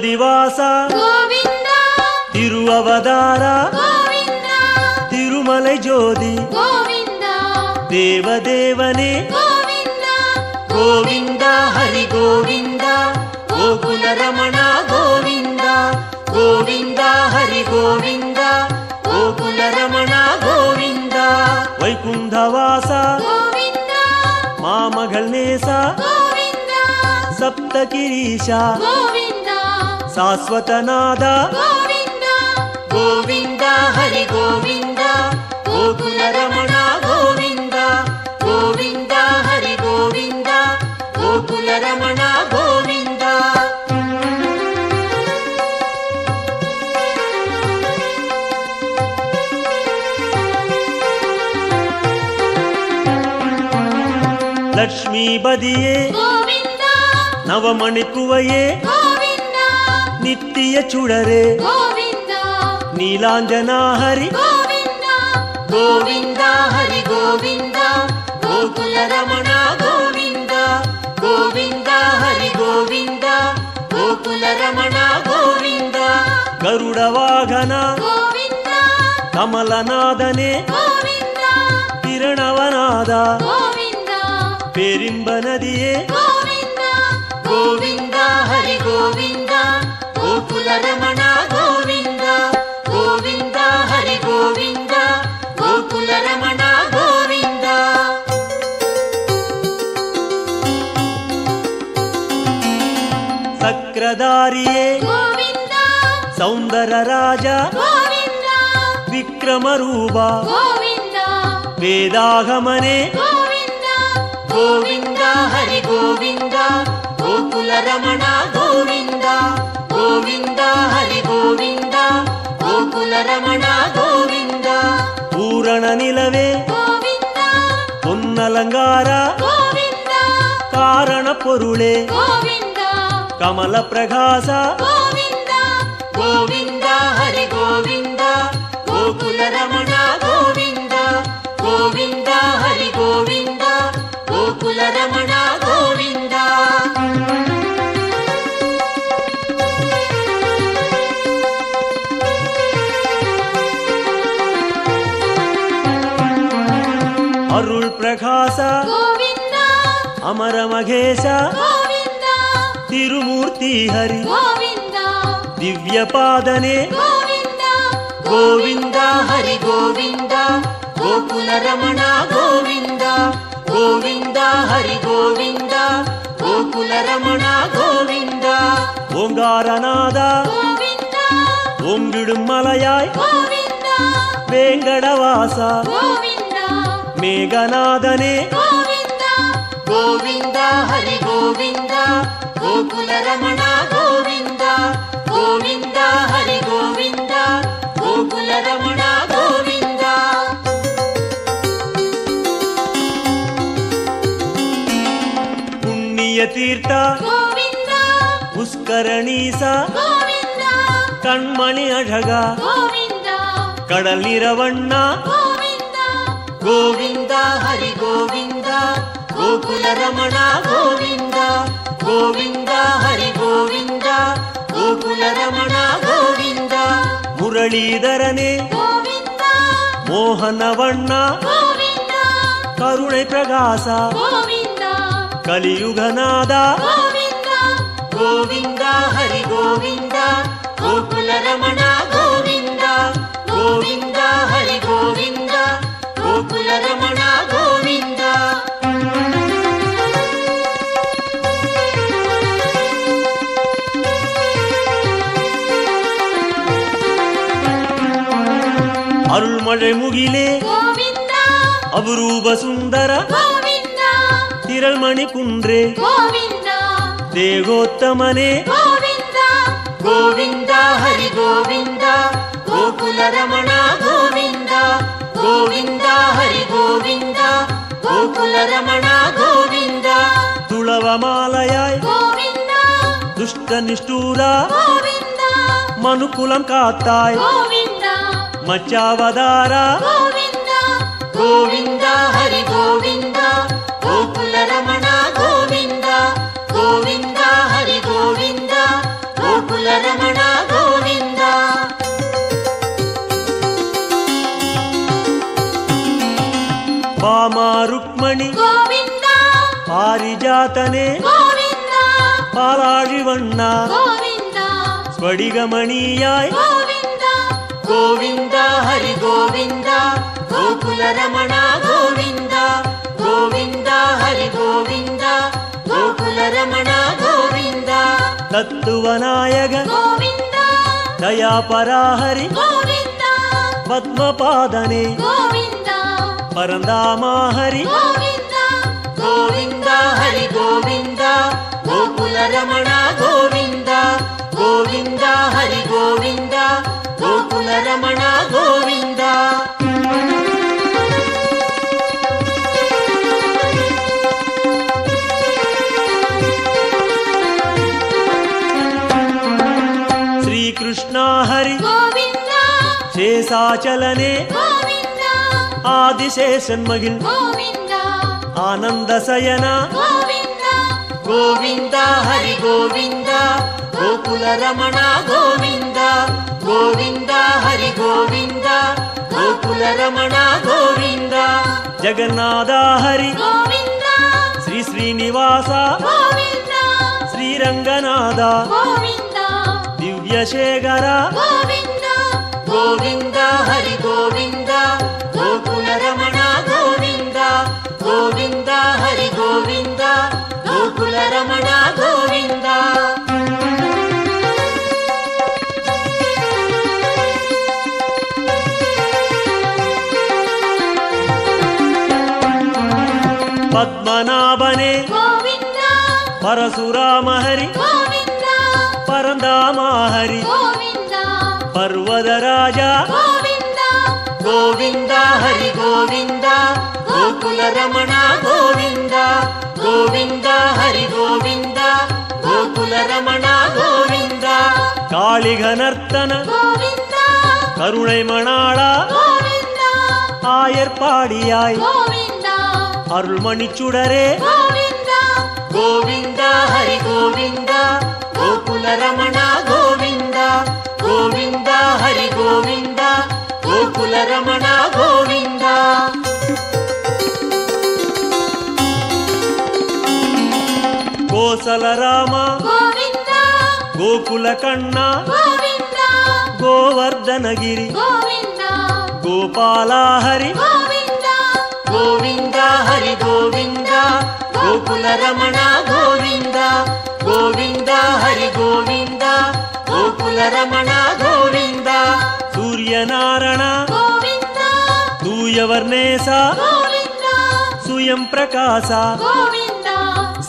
திருப்பதிவாச கோவிந்தா திருவவதார கோவிந்தா திருமலை ஜோதி கோவிந்தா தேவதேவனே கோவிந்தா கோவிந்தா ஹரி கோவிந்தா கோகுல ரமணா கோவிந்தா கோவிந்தா ஹரி கோவிந்தா கோகுல ரமணா கோவிந்தா வைகுண்டவாச கோவிந்தா மாமகள் நேசா கோவிந்தா சப்தகிரீஷா கோவிந்தா சாஸ்வதநாத கோவிந்தா கோவிந்தா ஹரி கோவிந்தா கோகுல ரமணா கோவிந்தா கோவிந்தா ஹரி கோவிந்தா கோகுல ரமணா கோவிந்தா லக்ஷ்மிபதியே கோவிந்தா நவமணிக்குவையே கோவிந்தா நித்திய சுடரே கோவிந்தா நீலாஞ்சனா ஹரி கோவிந்தா கோவிந்தா ஹரி கோவிந்தா கோகுல ரமணா கோவிந்தா கோவிந்தா ஹரி கோவிந்தா கோகுல ரமணா கோவிந்தா கருட வாகனா கோவிந்தா கமலநாதனே கோவிந்தா பிரணவநாதா கோவிந்தா பேரின்ப நதியே கோவிந்தா கோவிந்தா ஹரி கோவிந்தா கோகுல ரமணா கோவிந்தா கோவிந்தா ஹரி கோவிந்தா கோகுல ரமணா கோவிந்தா சக்கரதாரியே கோவிந்தா சௌந்தர ராஜா கோவிந்தா விக்ரமரூபா கோவிந்தா வேதாகமனே கோவிந்தா கோவிந்தா ஹரி கோவிந்தா கோகுல ரமணா கோவிந்தா கோவிந்தா ஹரி கோவிந்தா கோகுல ரமணா கோவிந்தா பூரண நிலவே கோவிந்தா பொன்னலங்கார கோவிந்தா காரண பொருளே கோவிந்தா கமல பிரகாச கோவிந்தா கோவிந்தா ஹரி கோவிந்தா கோகுல ரமணா கோவிந்தா கோவிந்தா ஹரி கோவிந்தா கோகுல ரமணா கோவிந்தா அருள் பிரகாச கோவிந்தா அமர மகேஷ கோவிந்தா திருமூர்த்தி ஹரி கோவிந்தா திவ்ய பாதனே கோவிந்தா கோவிந்தா ஹரி கோவிந்தா கோகுல ரமணா கோவிந்தா கோவிந்தா ஹரி கோவிந்தா கோகுல ரமணா கோவிந்தா ஓங்காரநாதா கோவிந்தா ஓங்கிடும் மலையாய் கோவிந்தா வேங்கடவாசா கோவிந்தா மேகநாதனே கோவிந்தா கோவிந்தா ஹரி கோவிந்தா கோகுல ரமணா கோவிந்தா கோவிந்தா ஹரி கோவிந்தா கோகுல ரமணா கோவிந்தா புண்ணிய தீர்த்தா கோவிந்தா புஷ்கரணீசா கோவிந்தா கண்மணி அழகா கோவிந்தா கடல் நிறவண்ணா கோவிந்தா கோவிந்தா ஹரி கோவிந்தா கோகுல ரமணா கோவிந்தா கோவிந்தா ஹரி கோவிந்தா கோகுல ரமணா கோவிந்தா முரளீதரனே கோவிந்தா மோகனவண்ணா கோவிந்தா கருணை பிரகாசா கோவிந்தா கலியுகநாதா கோவிந்தா கோவிந்தா ஹரி கோவிந்தா கோகுல ரமணா கோவிந்தா கோவிந்தா ஹரி கோவிந்தா கோகுல ரமணா கோவிந்தா அருள்மழை முகிலே கோவிந்தா அபரூப சுந்தர கோவிந்தா திரள்மணி குன்றே கோவிந்தா தேகோத்தமனே கோவிந்தா கோவிந்தா ஹரி கோவிந்தா கோகுல ரமணா கோவிந்தா கோவிந்தா ஹரி கோவிந்தா கோகுல ரமணா கோவிந்தா துளவமாலையாய் கோவிந்தா துஷ்ட நிஷ்டூரா கோவிந்தா மனுக்குலம் காத்தாய் கோவிந்தா மச்சாவதாரா கோவிந்தா கோவிந்தா ஹரி கோவிந்தா கோகுல ரமணா கோவிந்தா கோவிந்தா ஹரி கோவிந்தா கோகுல பாகமணி గోవింద பாரிஜாத்தனே గోవింద பாலாழிவண்ணா గోవింద ஸ்படிகமணியாய் గోవింద கோவிந்த ஹரி கோவிந்த கோகுல ரமண கோவிந்த கோவிந்த ஹரி கோவிந்த கோகுல ரமண கோவிந்த தத்துவநாயக గోవింద தயாபராஹரி గోవింద பத்மபாதனே గోవింద பரந்தாமாஹரி గోవింద கோவிந்த ஹரி கோவிந்த கோகுல ரமண கோவிந்த கோவிந்த ஹரி கோவிந்த கோகுல ரமண கோவிந்த ஸ்ரீகிருஷ்ணா ஹரி గోవింద சேசாச்சலனே గోవింద ஆதிசேஷன் மகிழ் గోవింద ஆனந்த சயனா గోవింద கோவிந்த ஹரி கோவிந்த கோகுல ரமண கோவிந்த கோவிந்த ஹரி கோவிந்த கோகுல ரமண கோவிந்த ஜெகநாத ஹரி గోవింద ஸ்ரீ ஸ்ரீனிவாச గోవింద ஸ்ரீரங்கநாத గోవింద திவ்யசேகர గోవింద கோவிந்த ஹரி கோவிந்த கோகுல ரமண கோவிந்த கோவிந்த ஹரி கோவிந்த கோகுல ரமண கோவிந்த பத்மநாபனே గోవింద பரசுராம ஹரி గోవింద பரந்தாம ஹரி గోవింద பர்வதராஜா గోవింద கோவிந்த ஹரி கோவிந்த கோகுல ரமண கோவிந்த கோவிந்த ஹரி கோவிந்த கோகுல ரமண கோவிந்த காளிக நர்த்தன గోవింద கருணை மணாளா గోవింద ஆயர்பாடியாய் గోవింద அருள்மணி சுடரே గోవింద கோவிந்த ஹரி கோவிந்த கோகுல ரமண கோவிந்த கோவிந்த ஹரி கோவிந்த கோகுல ரமண கோவிந்த கோசல ராமா గోవింద கோகுல கண்ணா గోవింద கோவர்தனகிரி గోవింద கோபாலா ஹரி గోవింద கோவிந்த ஹரி கோவிந்த கோகுல ரமண கோவிந்த கோவிந்த ஹரி கோவிந்த கோகுல ரமண கோவிந்த சூரியநாராயண గోవింద தூயவர்ணேசா గోవింద சுயம் பிரகாசா గోవింద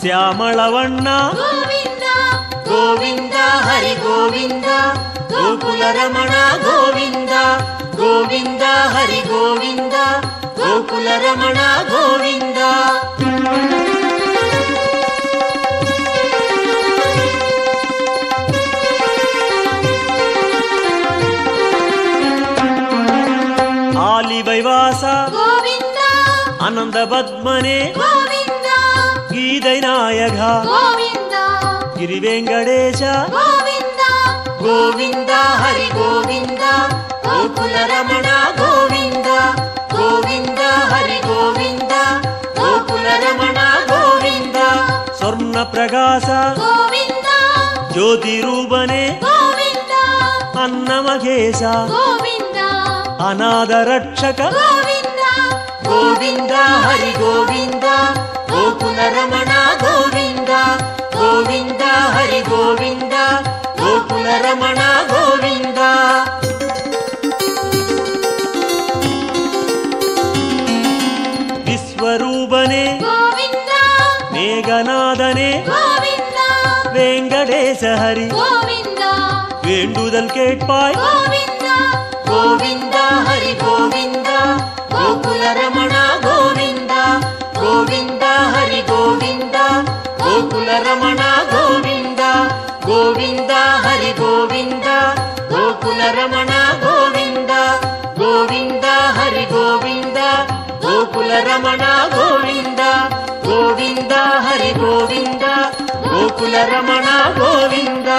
శ్యామళவண்ண గోవింద கோவிந்த ஹரி கோவிந்த கோகுல ரமண கோவிந்த கோவிந்த ஹரி கோவிந்த கோகுல ரமண கோவிந்த ஆலிவைவாசா గోవింద அனந்த பத்மனே గోవింద கீதை நாயகா గోవింద கிரிவேங்கடேச గోవింద கோவிந்த ஹரி கோவிந்த கோகுல ரமண கோவிந்த கோவிந்த ஹரி கோவிந்த கோகுல ரமண கோவிந்த சொர்ண பிரகாச గోవింద ஜோதி ரூபனே గోవింద அன்னமகேச గోవింద அநாத ரட்சக గోవింద கோவிந்த ஹரி கோவிந்த கோகுல ரமண கோவிந்த கோவிந்த ஹரி கோவிந்த கோகுல ரமண கோவிந்த விஸ்வரூபனே గోవింద மேகநாதனே గోవింద வேங்கடேச ஹரி గోవింద வேண்டுதல் கேட்பாய் గోవింద கோவிந்த ஹரி கோவிந்த கோகுல ரமண கோவிந்த கோவிந்த ஹரி கோவிந்த கோகுல ரமண கோவிந்த கோவிந்த ஹரி கோவிந்த கோகுல ரமண கோவிந்த கோவிந்த ஹரி கோவிந்த கோகுல ரமண கோவிந்த கோவிந்த ஹரி கோவிந்த கோகுல ரமண கோவிந்த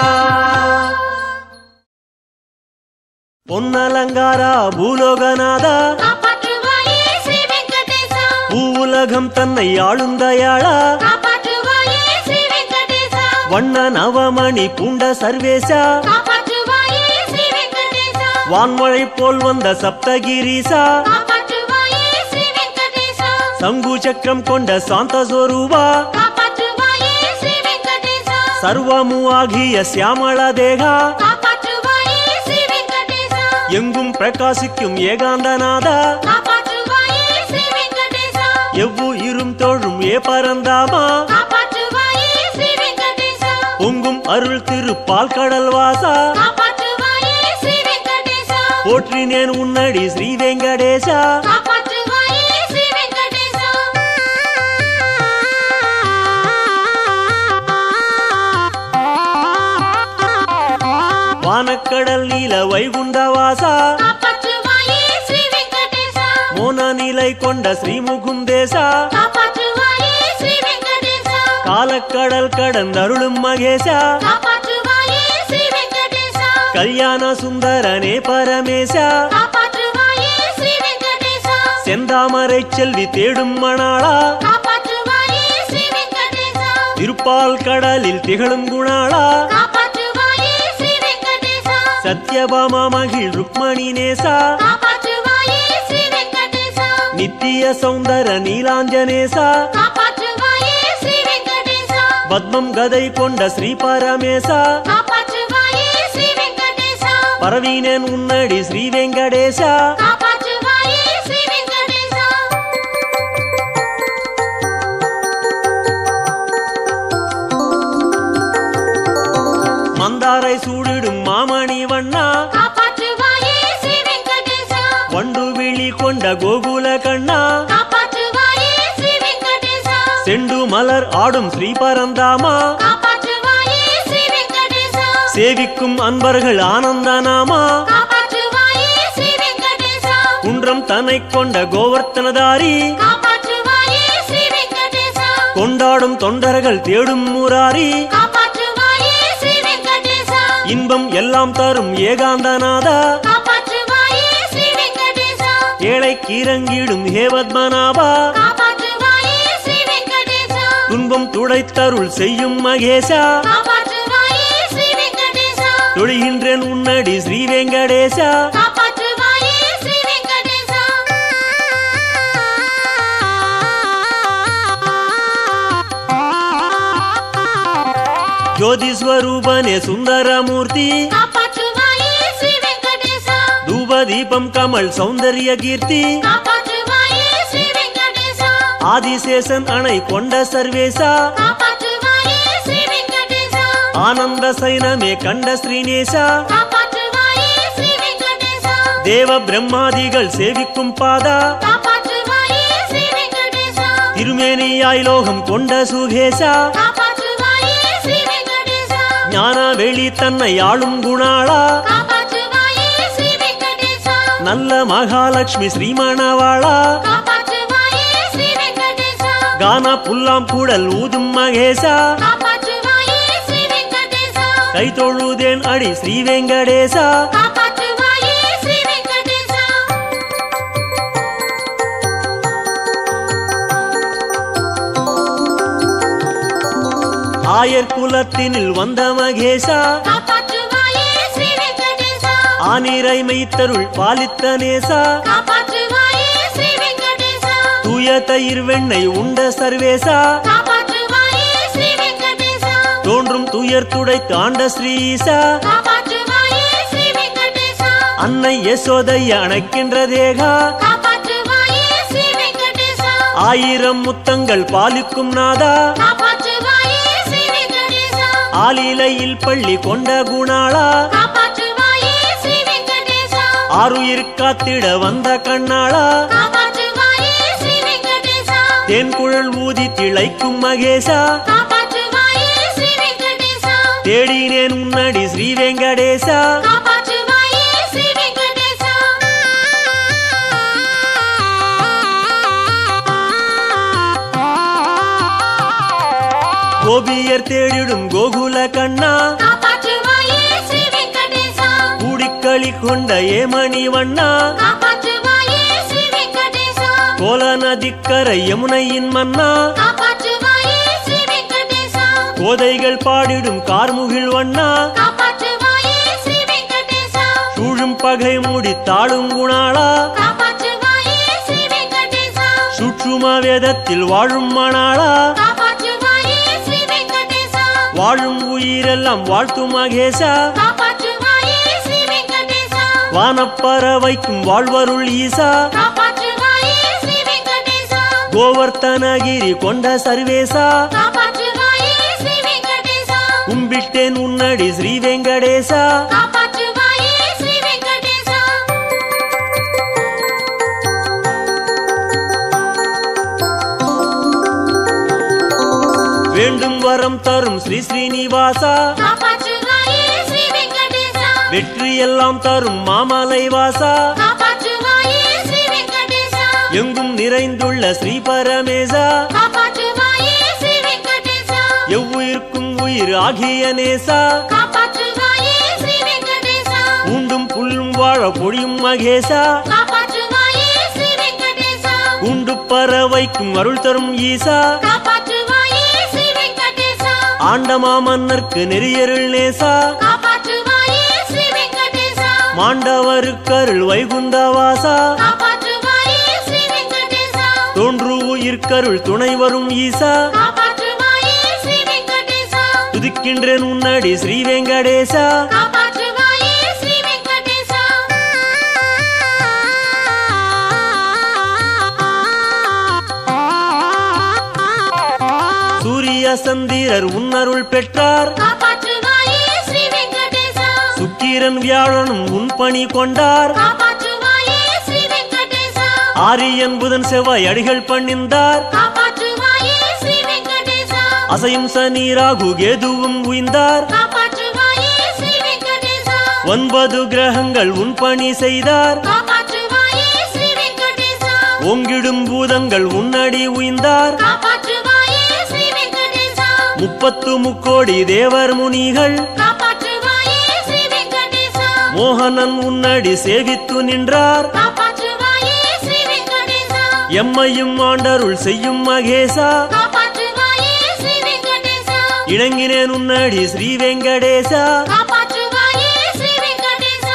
பொன்னலங்கார பூலோகநாத காப்பாற்றுவாயே ஸ்ரீ வெங்கடேசா பூவுலகம் தன்னை ஆளும் தயாளா காப்பாற்றுவாயே ஸ்ரீ வெங்கடேசா வண்ண நவமணி பூண்ட சர்வேசா காப்பாற்றுவாயே ஸ்ரீ வெங்கடேசா வான்மழை போல் வந்த சப்தகிரீசா காப்பாற்றுவாயே ஸ்ரீ வெங்கடேசா சங்கு சக்கரம் கொண்ட சாந்த சொரூபா காப்பாற்றுவாயே ஸ்ரீ வெங்கடேசா சர்வமு ஆகிய சியாமள தேகா காப்பாற்றுவாயே ஸ்ரீ வெங்கடேசா எங்கும் பிரகாசிக்கும் ஏகாந்தநாதா காப்பாற்றுவாயே ஸ்ரீ வெங்கடேசா எவ்வுயிரும் தோழும் ஏ பரந்தாமா காப்பாற்றுவாயே ஸ்ரீ வெங்கடேசா பொங்கும் அருள் திருப்பால் கடல் வாசா காப்பாற்றுவாயே ஸ்ரீ வெங்கடேசா போற்றினேன் உன்னடி ஸ்ரீ வெங்கடேசா காப்பாற்றுவாயே ஸ்ரீ வெங்கடேசா வானக்கடல் நீல வைகுண்டவாசா காப்பாற்றுவாயே ஸ்ரீ வெங்கடேசா மோன நிலை கொண்ட ஸ்ரீமுகுந்தேசா காப்பாற்றுவாயே ஸ்ரீ வெங்கடேசா காலக்கடல் கடந்தருளும் மகேசா காப்பாற்றுவாயே ஸ்ரீ வெங்கடேசா கல்யாண சுந்தரனே பரமேசா காப்பாற்றுவாயே ஸ்ரீ வெங்கடேசா செந்தாமரை செல்வி தேடும் மணாளா காப்பாற்றுவாயே ஸ்ரீ வெங்கடேசா திருப்பால் கடலில் திகழும் குணாளா காப்பாற்றுவாயே ஸ்ரீ வெங்கடேசா சத்யபாமா மகிழ் ருக்மணி நேசா காப்பாற்றுவாயே ஸ்ரீ வெங்கடேசா நித்திய சௌந்தர நீலாஞ்சனேசா காப்பாற்றுவாயே ஸ்ரீ வெங்கடேசா பத்மம் கதை கொண்ட ஸ்ரீ பரமேசா காப்பாற்றுவாயே ஸ்ரீ வெங்கடேசா பரவீனேன் உன்னடி ஸ்ரீ வெங்கடேசா காப்பாற்றுவாயே ஸ்ரீ வெங்கடேசா மந்தாரை சூடிடும் மாமணி வண்ணா காப்பாற்றுவாயே ஸ்ரீ வெங்கடேசா வண்டு விழி கொண்ட கோகுல கண்ணா காப்பாற்றுவாயே ஸ்ரீ வெங்கடேசா செண்டு மலர் ஆடும் ஸ்ரீ பரந்தாமா காப்பாற்றுவாயே ஸ்ரீ வெங்கடேசா சேவிக்கும் அன்பர்கள் ஆனந்த நாமா காப்பாற்றுவாயே ஸ்ரீ வெங்கடேசா குன்றம் தன்னை கொண்ட கோவர்த்தனதாரி காப்பாற்றுவாயே ஸ்ரீ வெங்கடேசா கொண்டாடும் தொண்டர்கள் தேடும் முராரி காப்பாற்றுவாயே ஸ்ரீ வெங்கடேசா இன்பம் எல்லாம் தரும் ஏகாந்தநாதா காப்பாற்றுவாயே ஸ்ரீ வெங்கடேசா ஏழைக்கு இறங்கிடும் ஹேவத்மநாபா காப்பாற்றுவாயே ஸ்ரீ வெங்கடேசா துன்பம் துடைத்தருள் செய்யும் மகேசா காப்பாற்றுவாயே ஸ்ரீ வெங்கடேசா தொழுகின்றேன் உன்னடி ஸ்ரீ வெங்கடேசா காப்பாற்றுவாயே ஸ்ரீ வெங்கடேசா ஜோதி ஸ்வரூபனே சுந்தரமூர்த்தி காப்பாற்றுவாயே ஸ்ரீ வெங்கடேசா தூப தீபம் கமல் சௌந்தர்ய கீர்த்தி காப்பாற்றுவாயே ஸ்ரீ வெங்கடேசா ஆதிசேஷன் அணை கொண்ட சர்வேசா காப்பாற்றுவாயே ஸ்ரீ வெங்கடேசா ஆனந்த சைனமே கண்ட ஸ்ரீநேசா காப்பாற்றுவாயே ஸ்ரீ வெங்கடேசா தேவ பிரம்மாதிகள் சேவிக்கும் பாதா காப்பாற்றுவாயே ஸ்ரீ வெங்கடேசா திருமேனியாய் லோகம் கொண்ட சுகேசா காப்பாற்றுவாயே ஸ்ரீ வெங்கடேசா ஞான வெளி தன்னை ஆளும் குணாளா காப்பாற்றுவாயே ஸ்ரீ வெங்கடேசா நல்ல மகாலட்சுமி ஸ்ரீமணவாளா காப்பாற்றுவாயே ஸ்ரீ வெங்கடேசா கானா புல்லாம் கூடல் ஊதும் மகேசா காப்பாற்றுவாயே ஸ்ரீ வெங்கடேசா கை தொழுதேன் அடி ஸ்ரீ வெங்கடேசா காப்பாற்றுவாயே ஸ்ரீ வெங்கடேசா ஆயர் குலத்தினில் வந்த மகேசா காப்பாற்றுவாயே ஸ்ரீ வெங்கடேசா ஆனிரை மெய்த்தருள் பாலித்த நேசா காப்பாற்றுவாயே ஸ்ரீ வெங்கடேசா தூய தயிர் வெண்ணெய் உண்ட சர்வேசா காப்பாற்றுவாயே ஸ்ரீ வெங்கடேசா தோன்றும் துயர் துடைத்து ஆண்ட ஸ்ரீசா காப்பாற்றுவாயே ஸ்ரீ வெங்கடேசா அன்னை யசோதைய அணைக்கின்ற தேகா காப்பாற்றுவாயே ஸ்ரீ வெங்கடேசா ஆயிரம் முத்தங்கள் பாலிக்கும் நாதா காப்பாற்றுவாயே ஸ்ரீ வெங்கடேசா ஆலிலையில் பள்ளி கொண்ட குணாளா காப்பாற்றுவாயே ஸ்ரீ வெங்கடேசா ஆருயிர் காத்திட வந்த கண்ணாளா காப்பாற்றுவாயே ஸ்ரீ வெங்கடேசா தேன்குழல் ஊதி திளைக்கும் மகேசா காப்பாற்றுவாயே ஸ்ரீ வெங்கடேசா தேடினேன் உன்னடி ஸ்ரீ வெங்கடேசா காப்பாற்றுவாயே ஸ்ரீ வெங்கடேசா கோபியர் தேடிடும் கோகுல கண்ணா காப்பாற்றுவாயே ஸ்ரீ வெங்கடேசா கூடிக்களி கொண்ட ஏமணி வண்ணா காப்பாற்றுவாயே ஸ்ரீ வெங்கடேசா கோல நதிக்கரை யமுனையின் மன்னா காப்பாற்றுவாயே ஸ்ரீ வெங்கடேசா கோதைகள் பாடிடும் கார்முகில் வண்ணா காப்பாற்றுவாயே ஸ்ரீ வெங்கடேசா சூழும் பகை மூடி தாழும் குணாளா காப்பாற்றுவாயே ஸ்ரீ வெங்கடேசா சுற்றுமா வேதத்தில் வாழும் மணாளா காப்பாற்றுவாயே ஸ்ரீ வெங்கடேசா வாழும் உயிரெல்லாம் வாழ்த்தும் மகேசா காப்பாற்றுவாயே ஸ்ரீ வெங்கடேசா வானப்பறவைக்கும் வாழ்வருள் ஈசா காப்பாற்றுவாயே ஸ்ரீ வெங்கடேசா கோவர்த்தனகிரி கொண்ட சர்வேசா காப்பாற்றுவாயே ஸ்ரீ வெங்கடேசா கும்பிட்டேன் உன்னடி ஸ்ரீ வெங்கடேசா காப்பாற்றுவாயே ஸ்ரீ வெங்கடேசா வேண்டும் வரம் தரும் ஸ்ரீ ஸ்ரீனிவாசா காப்பாற்றுவாயே ஸ்ரீ வெங்கடேசா வெற்றி எல்லாம் தரும் மாமலை வாசா காப்பாற்றுவாயே ஸ்ரீ வெங்கடேசா எங்கும் நிறைந்துள்ள ஸ்ரீ பரமேசா காப்பாற்றுவாயே ஸ்ரீ வெங்கடேசா எவ்வுயிர்க்கும் உயிர் ஆகிய நேசா காப்பாற்றுவாயே ஸ்ரீ வெங்கடேசா உண்டும் புல்லும் வாழ பொழியும் மகேசா காப்பாற்றுவாயே ஸ்ரீ வெங்கடேசா உண்டு பறவைக்கும் அருள் தரும் ஈசா காப்பாற்றுவாயே ஸ்ரீ வெங்கடேசா ஆண்டமா மன்னர்க்கு நெறியருள் நேசா காப்பாற்றுவாயே ஸ்ரீ வெங்கடேசா மாண்டவருக்கருள் வைகுந்தவாசா காப்பாற்றுவாயே ஸ்ரீ வெங்கடேசா தோன்று உயிர்க்கருள் துணை வரும் ஈசா காப்பாற்றுவாயே ஸ்ரீ வெங்கடேசா துதிக்கின்றேன் உன்னடி ஸ்ரீ வெங்கடேசா காப்பாற்றுவாயே ஸ்ரீ வெங்கடேசா சூரிய சந்திரர் உன்னருள் பெற்றார் காப்பாற்றுவாயே ஸ்ரீ வெங்கடேசா சுக்கிரன் வியாழனும் உன் பணி கொண்டார் காப்பாற்றுவாயே ஸ்ரீ வெங்கடேசா ஆரியன் புதன் செவ்வாய் அடிகள் பணிந்தார் காப்பாற்றுவாயே ஸ்ரீ வெங்கடேசா அசையும் சனி ராகு கேதுவும் உய்ந்தார் காப்பாற்றுவாயே ஸ்ரீ வெங்கடேசா 9 கிரகங்கள் உன் பணி செய்தார் காப்பாற்றுவாயே ஸ்ரீ வெங்கடேசா ஓங்கிடும் பூதங்கள் உன்னடி உய்ந்தார் காப்பாற்றுவாயே ஸ்ரீ வெங்கடேசா 30 முக்கோடி தேவர் முனிகள் காப்பாற்றுவாயே ஸ்ரீ வெங்கடேசா மோகனன் உன்னடி சேவித்து நின்றார் காப்பாற்றுவாயே ஸ்ரீ வெங்கடேசா எம்மையும் ஆண்டருள் செய்யும் மகேசா காப்பாற்றுவாயே ஸ்ரீ வெங்கடேசா இணங்கினேன் உன்னடி ஸ்ரீ வெங்கடேசா காப்பாற்றுவாயே ஸ்ரீ வெங்கடேசா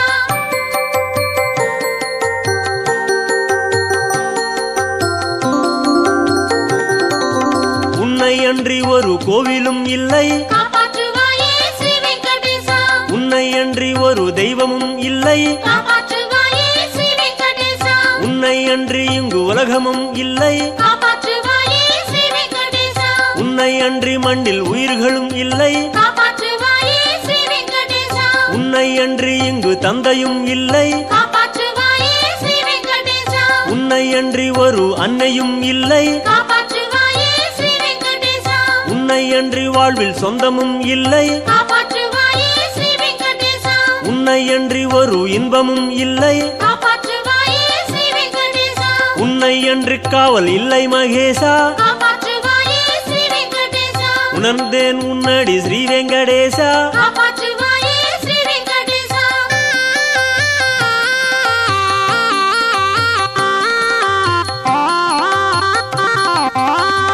உன்னை அன்றி ஒரு கோவிலும் இல்லை காப்பாற்றுவாயே ஸ்ரீ வெங்கடேசா உன்னை அன்றி ஒரு தெய்வமும் இல்லை காப்பாற்றுவாயே ஸ்ரீ வெங்கடேசா உன்னை அன்றி இங்கு உலகமும் இல்லை காப்பாற்றுவாயே ஸ்ரீ வெங்கடேசா உன்னை அன்றி மண்ணில் உயிர்களும் இல்லை காப்பாற்றுவாயே ஸ்ரீ வெங்கடேசா உன்னை அன்றி இங்கு தந்தையும் இல்லை காப்பாற்றுவாயே ஸ்ரீ வெங்கடேசா உன்னை அன்றி ஒரு அன்னையும் இல்லை காப்பாற்றுவாயே ஸ்ரீ வெங்கடேசா உன்னை அன்றி வாழ்வில் சொந்தமும் இல்லை காப்பாற்றுவாயே ஸ்ரீ வெங்கடேசா உன்னை அன்றி ஒரு இன்பமும் இல்லை காப்பாற்றுவாயே ஸ்ரீ வெங்கடேசா உன்னை அன்றி காவல் இல்லை மகேசா காப்பாற்றுவாயே ஸ்ரீ வெங்கடேசா உணர்ந்தேன் உன்னடி ஸ்ரீ வெங்கடேசா காப்பாற்றுவாயே ஸ்ரீ வெங்கடேசா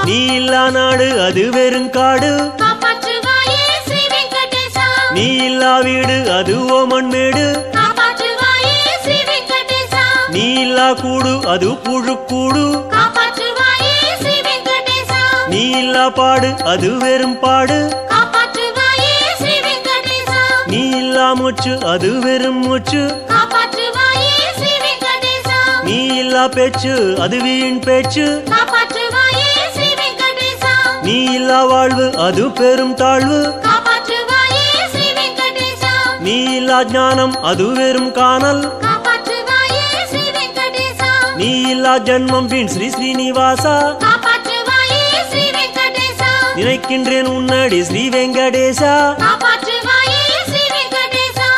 நீ இல்லா நாடு அது வெறுங்காடு காப்பாற்றுவாயே ஸ்ரீ வெங்கடேசா நீ இல்லா வீடு அது ஓமன்மேடு காப்பாற்றுவாயே ஸ்ரீ வெங்கடேசா நீ இல்லா கூடு அது புழுக்கூடு காப்பாற்றுவாயே ஸ்ரீ வெங்கடேசா நீ இல்லா பாடு அது வெறும் பாடு காப்பாற்றுவாயே ஸ்ரீ வெங்கடேசா நீ இல்லா மூச்சு அது வெறும் மூச்சு காப்பாற்றுவாயே ஸ்ரீ வெங்கடேசா நீ இல்லா பேச்சு அது வீண் பேச்சு காப்பாற்றுவாயே ஸ்ரீ வெங்கடேசா நீ இல்லா வாழ்வு அது பெரும் தாழ்வு காப்பாற்றுவாயே ஸ்ரீ வெங்கடேசா நீ இல்லா ஞானம் அது வெறும் காணல் காப்பாற்றுவாயே ஸ்ரீ வெங்கடேசா நீ இல்லா ஜன்மம் வீண் ஸ்ரீ ஸ்ரீனிவாசா காப்பாற்றுவாயே ஸ்ரீ வெங்கடேசா நினைக்கின்றேன் உன்னடி ஸ்ரீ வெங்கடேசா காப்பாற்றுவாயே ஸ்ரீ வெங்கடேசா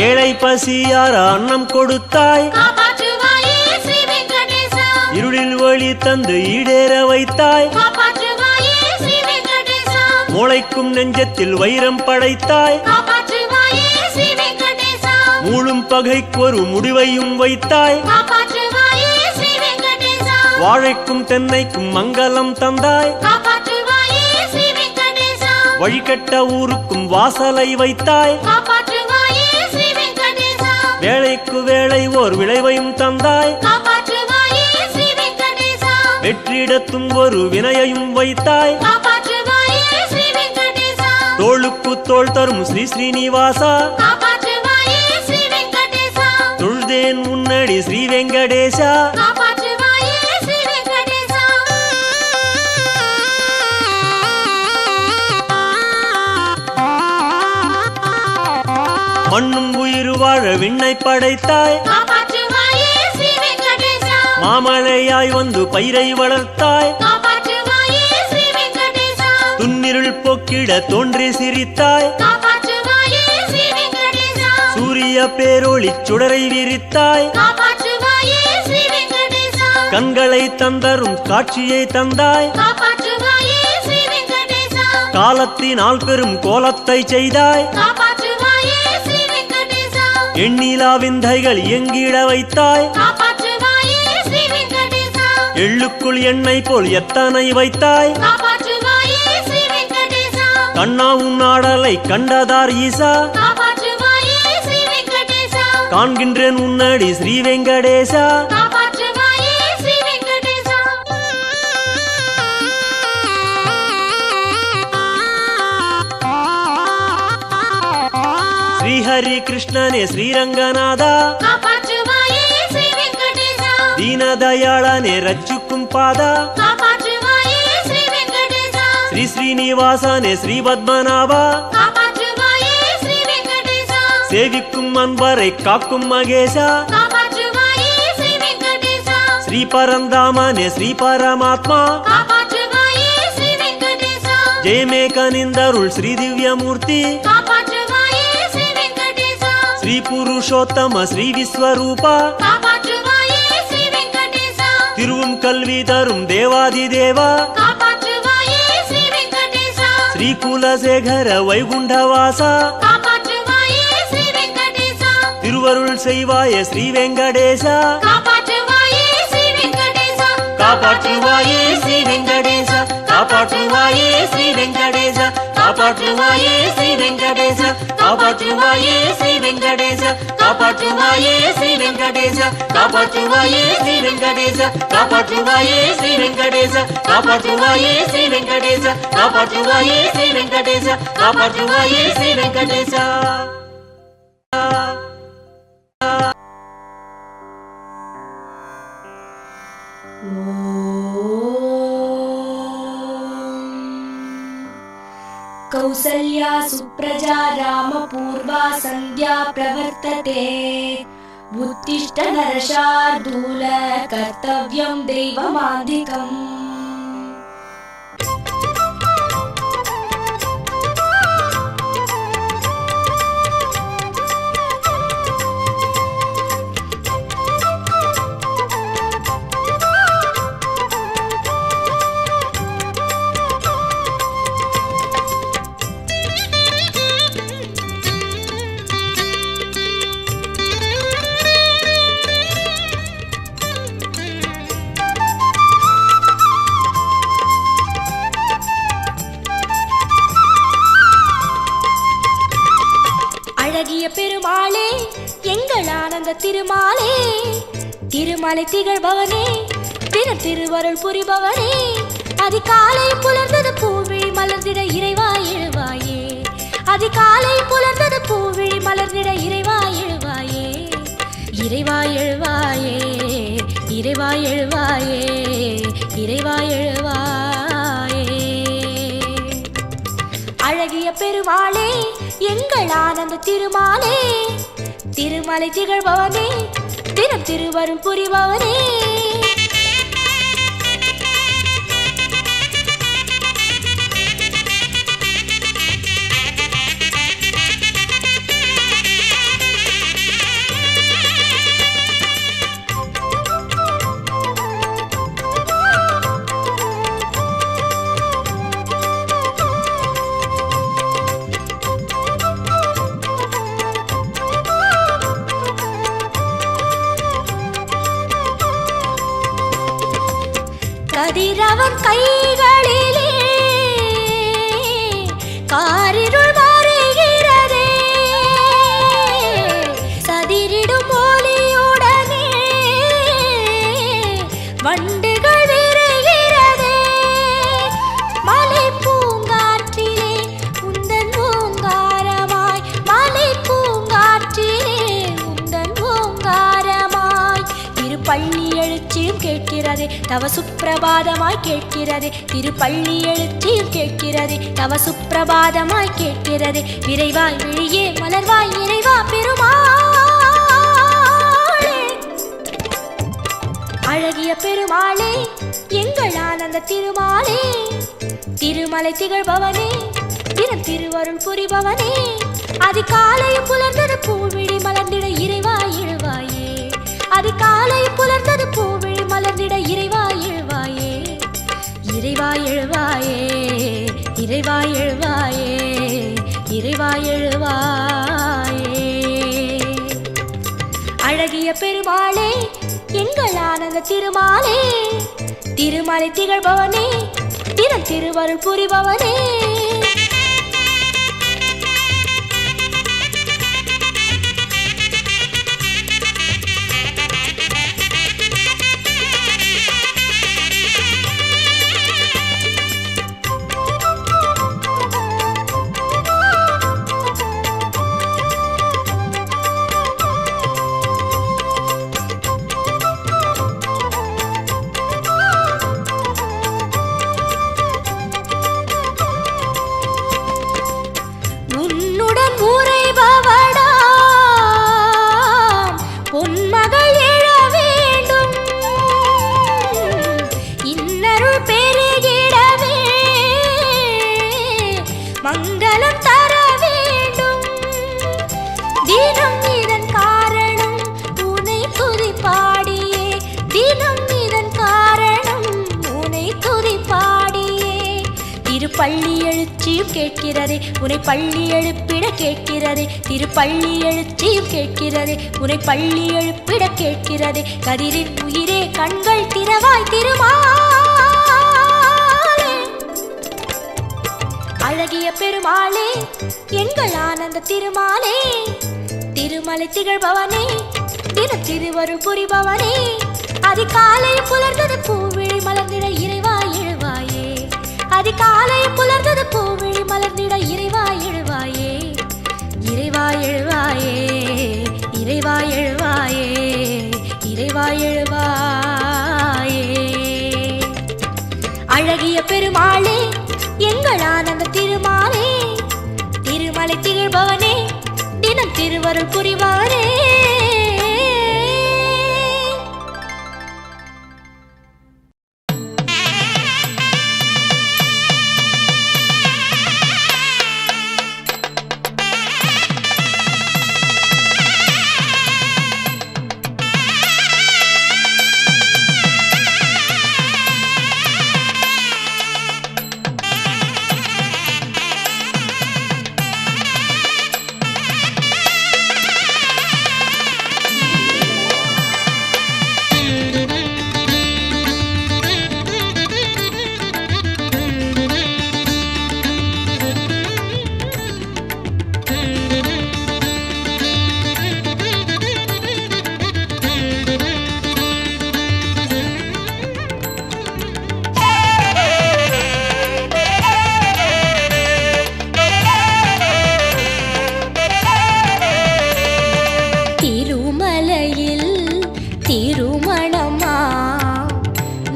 ஏழை பசியார அன்னம் கொடுத்தாய் காப்பாற்றுவாயே ஸ்ரீ வெங்கடேசா இருளில் வழி தந்து ஈடேற வைத்தாய் காப்பாற்றுவாயே ஸ்ரீ வெங்கடேசா முளைக்கும் நெஞ்சத்தில் வைரம் படைத்தாய் காப்பாற்று ஸ்ரீ வெங்கடேசா மூழும் பகைக்கொரு முடிவையும் வைத்தாய் காப்பாற்றுவாயே ஸ்ரீ வெங்கடேசா வாழைக்கும் தென்னைக்கும் மங்களம் தந்தாய் காப்பாற்றுவாயே ஸ்ரீ வெங்கடேசா வழிகட்ட ஊருக்கும் வாசலை வைத்தாய் காப்பாற்றுவாயே ஸ்ரீ வெங்கடேசா வேளைக்கு வேளை ஓர் விளைவையும் தந்தாய் காப்பாற்றுவாயே ஸ்ரீ வெங்கடேசா வெற்றிடத்தும் ஒரு வினையையும் வைத்தாய் காப்பாற்றுவாயே ஸ்ரீ வெங்கடேசா தோளுக்கு தோள் தரும் ஸ்ரீ ஸ்ரீனிவாசா காப்பாற்றுவாயே ஸ்ரீ வெங்கடேசா தொழுதேன் முன்னடி ஸ்ரீ வெங்கடேசா காப்பாற்றுவாயே ஸ்ரீ வெங்கடேசா மண்ணும் உயிர் வாழ விண்ணை படைத்தாய் காப்பாற்றுவாயே ஸ்ரீ வெங்கடேசா மாமழையாய் வந்து பயிரை வளர்த்தாய் காப்பாற்றுவாயே ஸ்ரீ வெங்கடேசா துன்னிருள் போக்கிட தோன்றி சிரித்தாய் காப்பாற்றுவாயே ஸ்ரீ வெங்கடேசா சூரிய பேரொளி சுடரை விரித்தாய் காப்பாற்றுவாயே ஸ்ரீ வெங்கடேசா கண்களை தந்தரும் காட்சியை தந்தாய் காப்பாற்றுவாயே ஸ்ரீ வெங்கடேசா காலத்தினால் பெரும் கோலத்தை செய்தாய் காப்பாற்றுவாயே ஸ்ரீ வெங்கடேசா எண்ணிலா விந்தைகள் எங்கிட வைத்தாய் காப்பாற்றுவாயே ஸ்ரீ வெங்கடேசா எள்ளுக்குள் எண்ணெய் போல் எத்தனை வைத்தாய் காப்பாற்றுவாயே ஸ்ரீ வெங்கடேசா கண்ணா உன்னாடலை கண்டதார் ஈசா காப்பாற்றுவாயே ஸ்ரீ வெங்கடேசா காண்கின்றேன் உன்னடி ஸ்ரீ வெங்கடேசா காப்பாற்றுவாயே ஸ்ரீ வெங்கடேசா ஸ்ரீஹரி கிருஷ்ணனே ஸ்ரீரங்கநாதா காப்பாற்றுவாயே ஸ்ரீ வெங்கடேசா தீனதயாளனே ரட்சிக்கும் பாதா காப்பாற்றுவாயே ஸ்ரீ வெங்கடேசா ஸ்ரீ ஸ்ரீனிவாசனே ஸ்ரீ பத்மநாபா காப்பாற்றுவாயே ஸ்ரீ வெங்கடேசா சேவிக்கும் அன்பரை காக்கும் மகேசா காப்பாற்றுவாயே ஸ்ரீ வெங்கடேசா ஸ்ரீ பரந்தாமனே ஸ்ரீ பரமாத்மா காப்பாற்றுவாயே ஸ்ரீ வெங்கடேசா ஜெயமே கனிந்தருள் ஸ்ரீ திவ்யமூர்த்தி காப்பாற்றுவாயே ஸ்ரீ வெங்கடேசா ஸ்ரீ புருஷோத்தம ஸ்ரீ விஸ்வரூபா காப்பாற்றுவாயே ஸ்ரீ வெங்கடேசா திருவும் கல்வி தரும் தேவாதி தேவா காப்பாற்றுவாயே ஸ்ரீ வெங்கடேசா ஸ்ரீ குலசேகர வைகுண்டவாசா காப்பாற்றுவாயே ஸ்ரீ வெங்கடேசா திருவருள் செய்வாய ஸ்ரீ வெங்கடேசா காப்பாற்றுவாயே ஸ்ரீ வெங்கடேசா காப்பாற்றுவாயே ஸ்ரீ வெங்கடேசா காப்பாற்றுவாயே ஸ்ரீ வெங்கடேசா காப்பாற்றுவாயே ஸ்ரீ வெங்கடேசா காப்பாற்றுவாயே ஸ்ரீ வெங்கடேசா காப்பாற்றுவாயே ஸ்ரீ வெங்கடேசா காப்பாற்றுவாயே ஸ்ரீ வெங்கடேசா காப்பாற்றுவாயே ஸ்ரீ வெங்கடேசா காப்பாற்றுவாயே ஸ்ரீ வெங்கடேசா காப்பாற்றுவாயே ஸ்ரீ வெங்கடேசா காப்பாற்றுவாயே ஸ்ரீ வெங்கடேசா कौसल्या सुप्रजा रामपूर्वा सन्ध्या प्रवर्तते उत्तिष्ठ नरशार्दूल कर्तव्यं दैवमान्धिकम् அழகிய பெருமாளே எங்கள் ஆனந்த திருமாலே திருமலை திகழ்பவனே தினம் திருவருள் புரிபவனே அதிகாலை புலர்ந்தது பூவிழி மலர்ந்திட இறைவா எழுவாயே அதிகாலை புலர்ந்தது பூவிழி மலர்ந்திட இறைவா எழுவாயே இறைவா எழுவாயே இறைவா எழுவாயே இறைவா எழுவாயே அழகிய பெருமாளே எங்கள் ஆனந்த திருமாலே திருமலை திகழ்பவனே தினம் திருவருள் புரிபவனே அவன் கைகளிலே காரிருள் மாறுகிறதே சதிரிடும் ஒலியுடனே வண்டுகள் விரைகிறதே மலை பூங்காற்றிலே உந்தன் ஓங்காரமாய் மலை பூங்காற்றிலே உந்தன் ஓங்காரமாய் திருப்பள்ளி எழுச்சியும் கேட்கிறதே தவ சுப்பிரபாதமாய் கேட்கிறதே திருப்பள்ளி எழுச்சியும் கேட்கிறதே தவ சுப்பிரபாதமாய் கேட்கிறதே விரைவாய் விழியே மலர்வாய் இறைவா பெருமாளே அழகிய பெருமாளே எங்கள் ஆனந்த திருமாலே திருமலை திகழ்பவனே தினம் திருவருள் புரிபவனே அதிகாலையும் புலர்ந்தது பூவிழி மலர்ந்திட இறைவா எழுவாயே அதிகாலையும் புலர்ந்தது பூவிழி மலர்ந்திட இறைவா எழுவாயே இறைவா எழுவாயே இறைவா எழுவாயே இறைவா எழுவாயே அழகிய பெருமாளே எங்கள் ஆனந்த திருமாலே திருமலை திகழ்பவனே தினம் திருவருள் புரிபவனே மங்களம் தர வேண்டும் தினம் இதன் காரணம் உனை துதி பாடியே தினம் இதன் காரணம் உனை துதி பாடியே திருப்பள்ளி எழுச்சியும் கேட்கிறதே உனை பள்ளி எழுப்பிட கேட்கிறதே திருப்பள்ளி எழுச்சியும் கேட்கிறதே உனை பள்ளி எழுப்பிட கேட்கிறதே கதிரின் உயிரே கண்கள் திறவாய் அழகிய பெருமாளே எங்கள் ஆனந்த திருமாலே திருமலை திகழ்பவனே தினம் திருவருள் புரிபவனே அதிகாலை புலர்ந்தது பூவிழி மலர்ந்திட இறைவா எழுவாயே அதிகாலை புலர்ந்தது பூவிழி மலர்ந்திட இறைவா எழுவாயே இறைவா எழுவாயே இறைவா எழுவாயே இறைவா எழுவாயே அழகிய பெருமாளே எங்கள் ஆனந்த திருமாலே திருமலை திகழ்பவனே தினம் திருவருள் புரிபவனே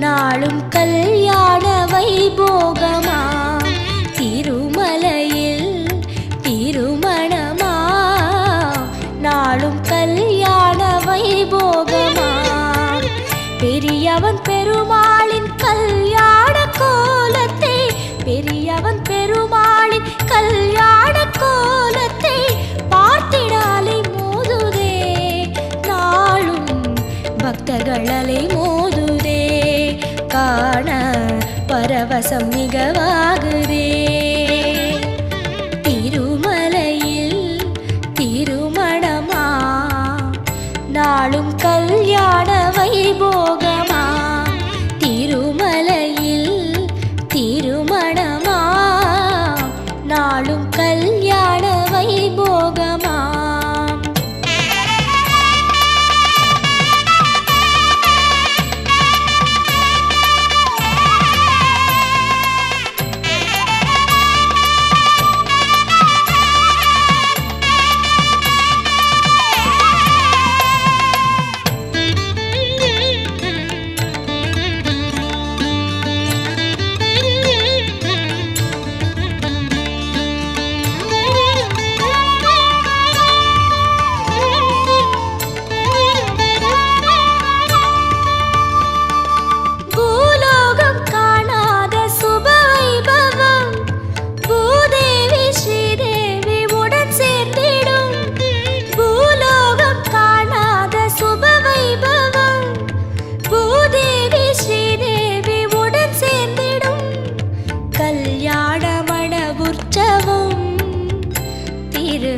நாளும் கல்யாண வைபோகமா திருமலையில் திருமணமா நாளும் கல்யாண வைபோகமா பெரியவன் பெருமாளின் கல்யாண கோலத்தை பெரியவன் பெருமாளின் கல்யாண கோலத்தை பார்த்திடாலை மோதுதே நாளும் பக்தர்களலை மோதுதே காண பரவசம் மிகவாகுதே திருமலையில் திருமணமா நாளும் கல்யாண வைபோகமா திருமலையில்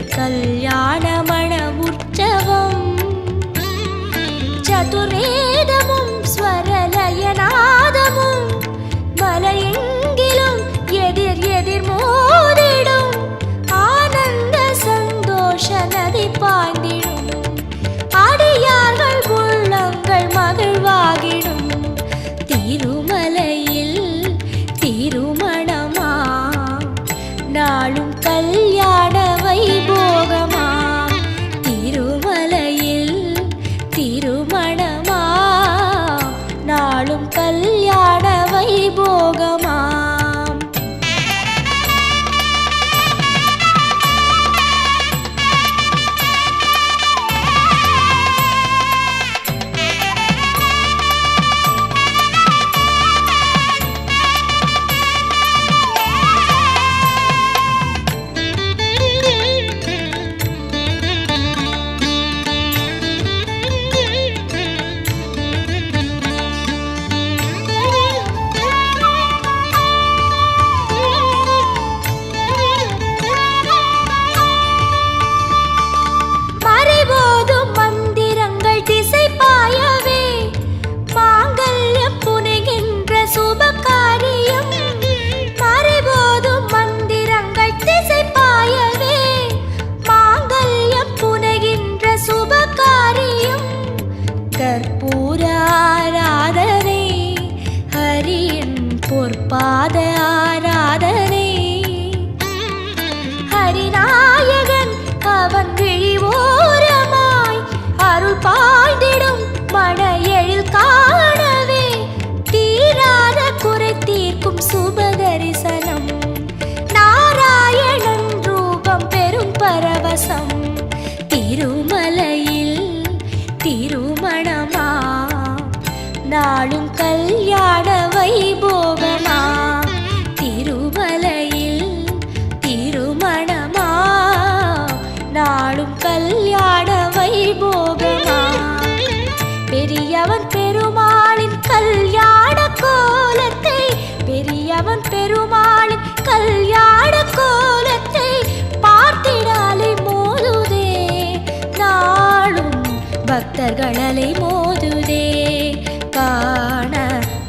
கல்யாண மண உற்சவம் சதுர்வேதமும் ஸ்வரலயநாதமும் மலையெங்கிலும் எதிர் எதிர் மோதிடும் ஆனந்த சந்தோஷ நதி பாய்ந்திடும் அடியார்கள் உள்ளங்கள் மகிழ்வாகிடும் திருமலையில் திருமணமா நாளும் கல்யாண வைபோகமா திருமலையில் திருமணமா நாளும் கல்யாண வைபோகமா பாத ஆராதனை ஹரிநாயகன் அவன் விழிவோரமாய் அருள் பாய்ந்திடும் மன எழில் காணவே தீராத குறை தீர்க்கும் சுபதரிசனம் நாராயணன் ரூபம் பெரும் பரவசம் திருமலையில் திருமணமா நாளும் கல்யாண வைபோகமா திருமலையில் திருமணமா நாளும் கல்யாண வைபோகமா பெரியவன் பெருமாளின் கல்யாண கோலத்தை பெரியவன் பெருமாளின் கல்யாண கோலத்தை பார்த்திடாலை மோதுதே நாளும் பக்தர்களலை மோதுதே காண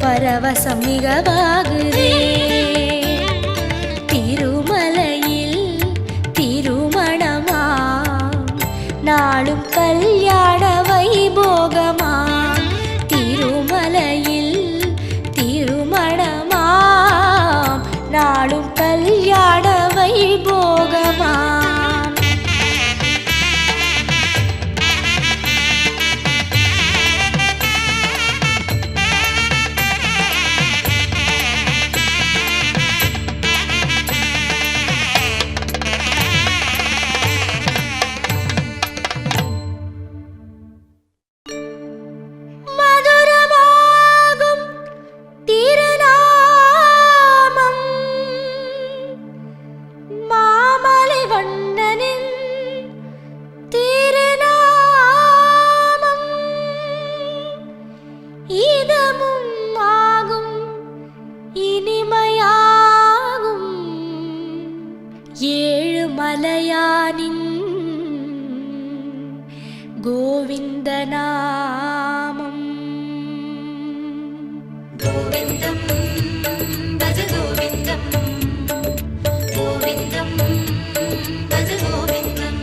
பரவசம் மிகவாகுதே திருமலையில் திருமணமா நாளும் கல்யாண வைபோகமா திருமலையில் திருமணமா நாளும் கல்யாண வைபோகமா மலையானின் கோவிந்த நாமம் கோவிந்தம் பஜ கோவிந்தம் கோவிந்தம் பஜ கோவிந்தம்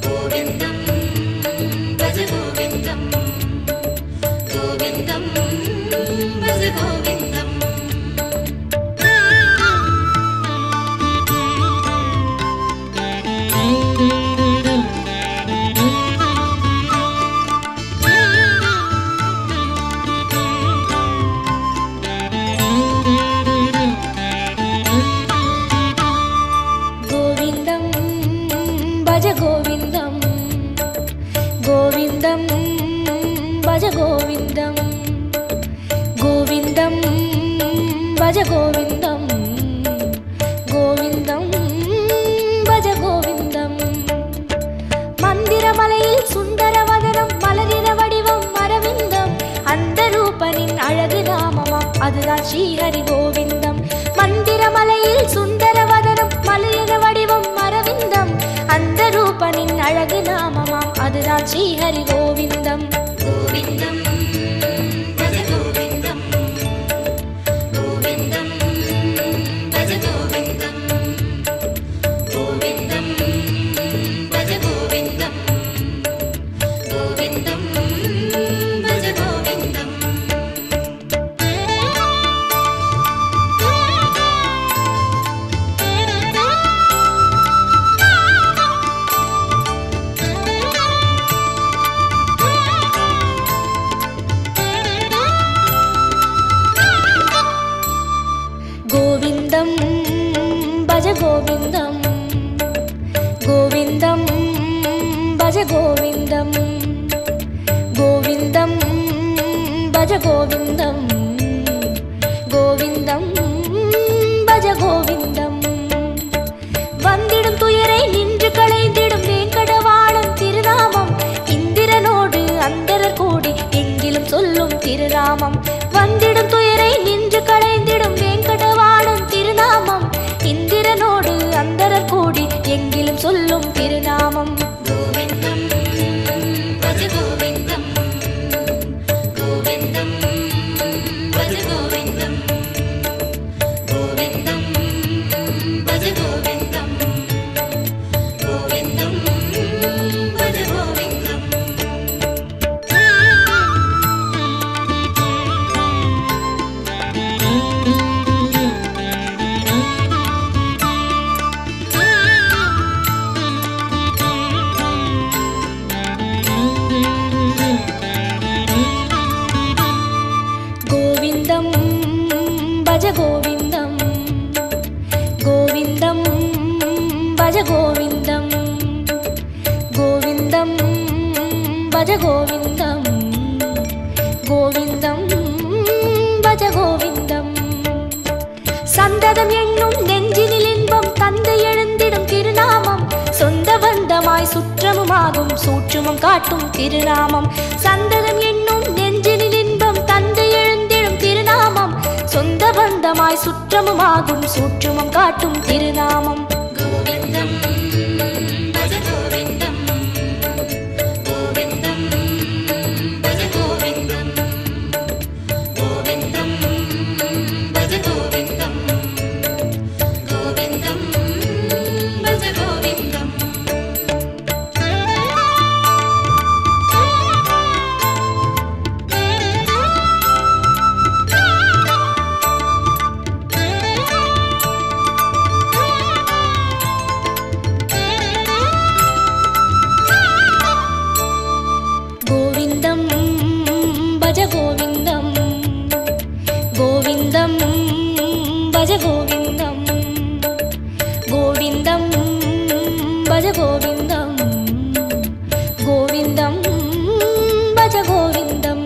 கோவிந்தம் பஜ கோவிந்தம் கோவிந்தம் பஜ கோவிந்தம் கோவிந்தம் பஜ கோவிந்தம் கோவிந்தம் பஜ கோவிந்தம் கோவிந்தம் பஜ கோவிந்தம் மந்திரமலையில் சுந்தரவதனம் மலரின வடிவம் அரவிந்தம் அந்த ரூபனின் அழகு நாமமாம் அதுதான் ஸ்ரீஹரி கோவிந்தம் மந்திரமலையில் சுந்தரவதனம் மலரின வடிவம் அரவிந்தம் ரூபனின் அழகு நாமமாம் அதுதான் ஸ்ரீஹரி கோவிந்தம். கோவிந்தம் பஜ கோவிந்தம் கோவிந்தம் பஜ கோவிந்தம் கோவிந்தம் பஜ கோவிந்தம் கோவிந்தம் பஜ கோவிந்தம். கோவிந்தம் பஜ கோவிந்தம் கோவிந்தம் பஜ கோவிந்தம் கோவிந்தம் பஜ கோவிந்தம் கோவிந்தம் பஜ கோவிந்தம். வந்திடும் துயரை நின்று களைந்திடும் வேங்கடவாளன் திருநாமம் இந்திரனோடு அந்தரர் கூடி எங்கிலும் சொல்லும் திருநாமம். வந்திடும் துயரை நின்று களைந்திடும் வேங்கடவாளன் திருநாமம் இந்திரனோடு அந்தரர் கூடி எங்கிலும் சொல்லும் திருநாமம். கோவிந்தம் பஜ கோவிந்தம் கோவிந்தம் பஜ கோவிந்தம் கோவிந்தம் பஜ கோவிந்தம் கோவிந்தம் பஜ கோவிந்தம். கோவிந்தம் பஜ கோவிந்தம் கோவிந்தம் பஜ கோவிந்தம் கோவிந்தம் பஜ கோவிந்தம் கோவிந்தம் பஜ கோவிந்தம். சந்ததம் என்னும் நெஞ்சினில் இன்பம் தந்தை எழுந்திடும் திருநாமம் சொந்த பந்தமாய் சுற்றமுமாகும் சூற்றுமம் காட்டும் திருநாமம். சந்ததம் என்னும் நெஞ்சினில் இன்பம் தந்தை எழுந்திடும் திருநாமம் சொந்த பந்தமாய் சுற்றமுமாகும் சூற்றுமம் காட்டும் திருநாமம். கோவிந்தம் பஜ கோவிந்தம் கோவிந்தம் பஜ கோவிந்தம் கோவிந்தம் பஜ கோவிந்தம் கோவிந்தம் பஜ கோவிந்தம். கோவிந்தம் பஜ கோவிந்தம் கோவிந்தம் பஜ கோவிந்தம் கோவிந்தம் பஜ கோவிந்தம் கோவிந்தம் பஜ கோவிந்தம்.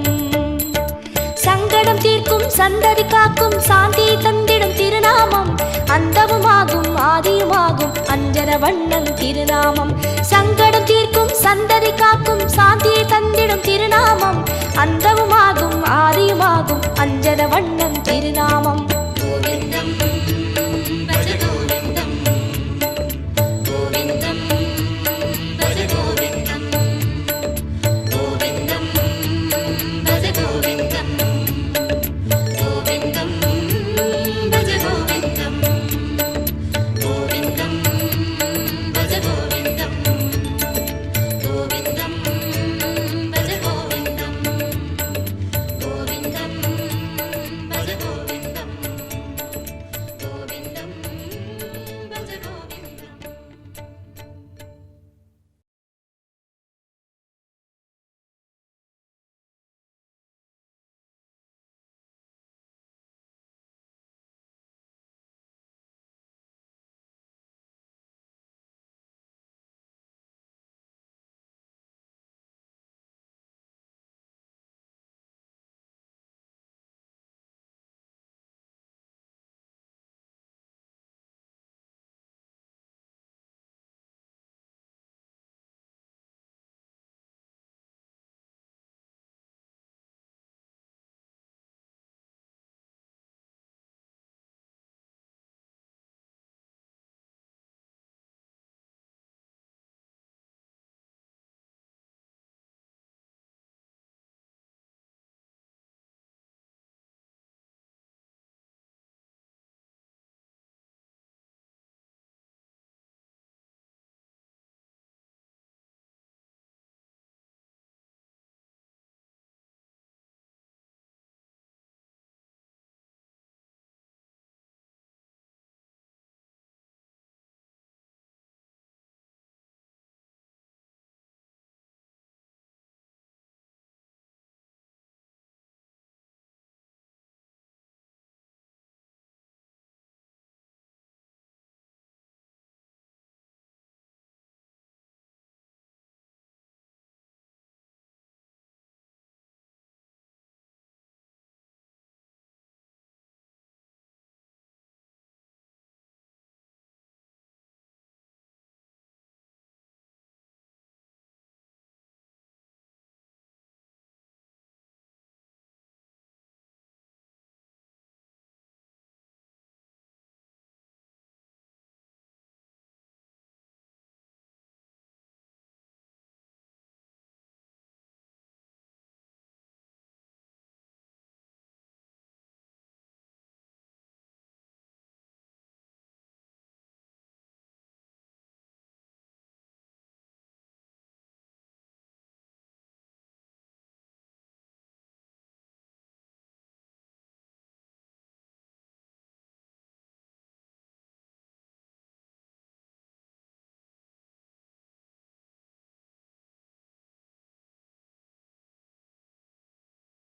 சங்கடம் தீர்க்கும் சந்ததி காக்கும் சாந்தி தந்திடும் திருநாமம் அந்தவுமாகும் ஆதியுமாகும் அஞ்சன வண்ணன் திருநாமம். சங்கடம் தீர்க்கும் சந்ததி காக்கும் சாந்தியை தந்திடும் திருநாமம் அந்தவுமாகும் ஆதியுமாகும் அஞ்சன வண்ணன் திருநாமம்.